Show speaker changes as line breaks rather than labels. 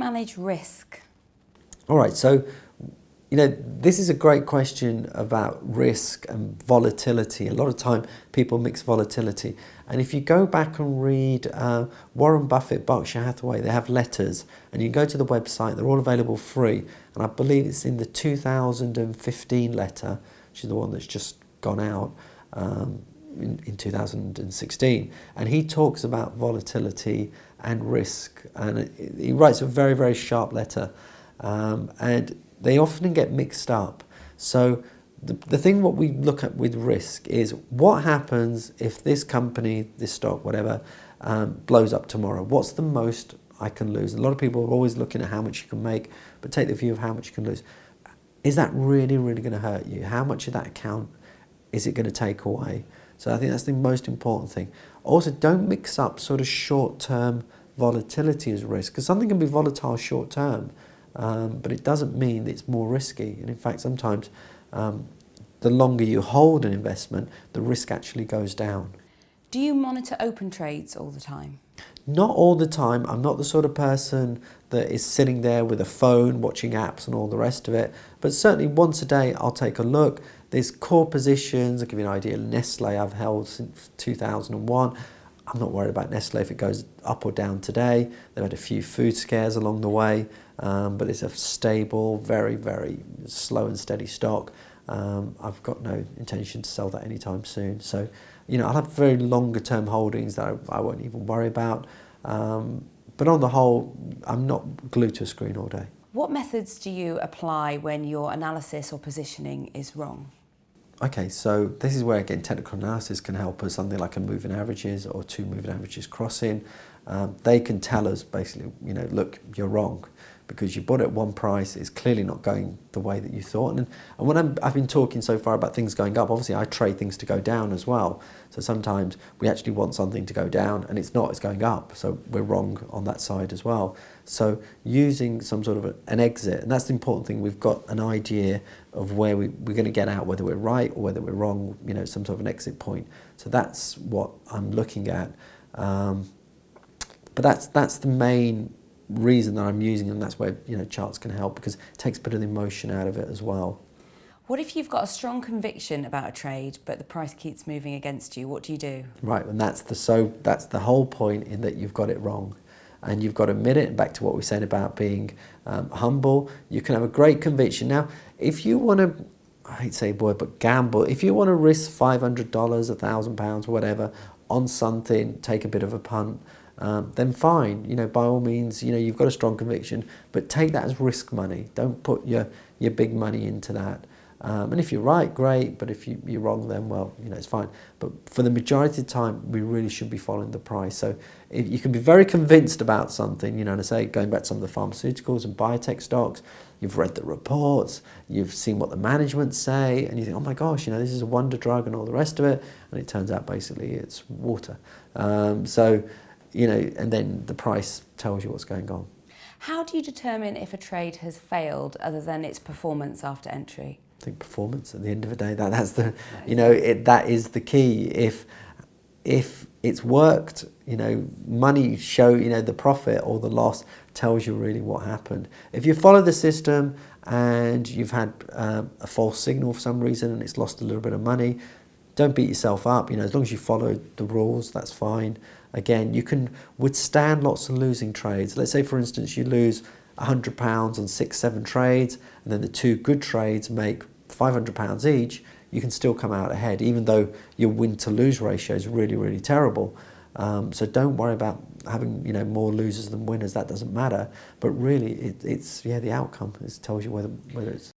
manage risk?
All right, so this is a great question about risk and volatility. A lot of time people mix volatility. And if you go back and read Warren Buffett, Berkshire Hathaway, they have letters, and you can go to the website, they're all available free. And I believe it's in the 2015 letter, which is the one that's just gone out in 2016. And he talks about volatility and risk. And he writes a very, very sharp letter. And they often get mixed up. So the thing what we look at with risk is what happens if this company, this stock, whatever, blows up tomorrow? What's the most I can lose? A lot of people are always looking at how much you can make, but take the view of how much you can lose. Is that really, really going to hurt you? How much of that account is it going to take away? So I think that's the most important thing. Also, don't mix up sort of short-term volatility as risk, because something can be volatile short-term, but it doesn't mean that it's more risky. And in fact, sometimes the longer you hold an investment, the risk actually goes down.
Do you monitor open trades all the time?
Not all the time. I'm not the sort of person that is sitting there with a phone watching apps and all the rest of it. But certainly once a day I'll take a look. There's core positions. I'll give you an idea. Nestle I've held since 2001. I'm not worried about Nestle if it goes up or down today. They've had a few food scares along the way, but it's a stable, very, very slow and steady stock. I've got no intention to sell that anytime soon. So, I'll have very longer term holdings that I won't even worry about. But on the whole, I'm not glued to a screen all day.
What methods do you apply when your analysis or positioning is wrong?
Okay, so this is where, again, technical analysis can help us. Something like a moving averages or two moving averages crossing. They can tell us basically, look, you're wrong, because you bought it at one price, it's clearly not going the way that you thought. And when I've been talking so far about things going up, obviously I trade things to go down as well. So sometimes we actually want something to go down and it's not, it's going up. So we're wrong on that side as well. So using some sort of an exit, and that's the important thing, we've got an idea of where we're going to get out, whether we're right or whether we're wrong, some sort of an exit point. So that's what I'm looking at. But that's the main reason that I'm using them. That's where charts can help, because it takes a bit of the emotion out of it as well.
What if you've got a strong conviction about a trade but the price keeps moving against you? What do you do?
Right, and that's the whole point, in that you've got it wrong, and you've got to admit it. Back to what we said about being humble. You can have a great conviction. Now, if you want to, I hate to say word, but gamble. If you want to risk $500, £1,000, whatever, on something, take a bit of a punt. Then fine, by all means, you've got a strong conviction, but take that as risk money. Don't put your big money into that. And if you're right, great, but if you're wrong, then, well, it's fine. But for the majority of the time, we really should be following the price. So if you can be very convinced about something, and I say, going back to some of the pharmaceuticals and biotech stocks, you've read the reports, you've seen what the management say, and you think, oh my gosh, this is a wonder drug and all the rest of it, and it turns out basically it's water. And then the price tells you what's going on.
How do you determine if a trade has failed other than its performance after entry?
I think performance, at the end of the day, that's the, that is the key. If it's worked, money show, the profit or the loss tells you really what happened. If you follow the system and you've had a false signal for some reason and it's lost a little bit of money, don't beat yourself up. As long as you follow the rules, that's fine. Again, you can withstand lots of losing trades. Let's say, for instance, you lose £100 on 6-7 trades, and then the two good trades make £500 each. You can still come out ahead, even though your win-to-lose ratio is really, really terrible. So don't worry about having more losers than winners. That doesn't matter. But really, it's the outcome. It tells you whether it's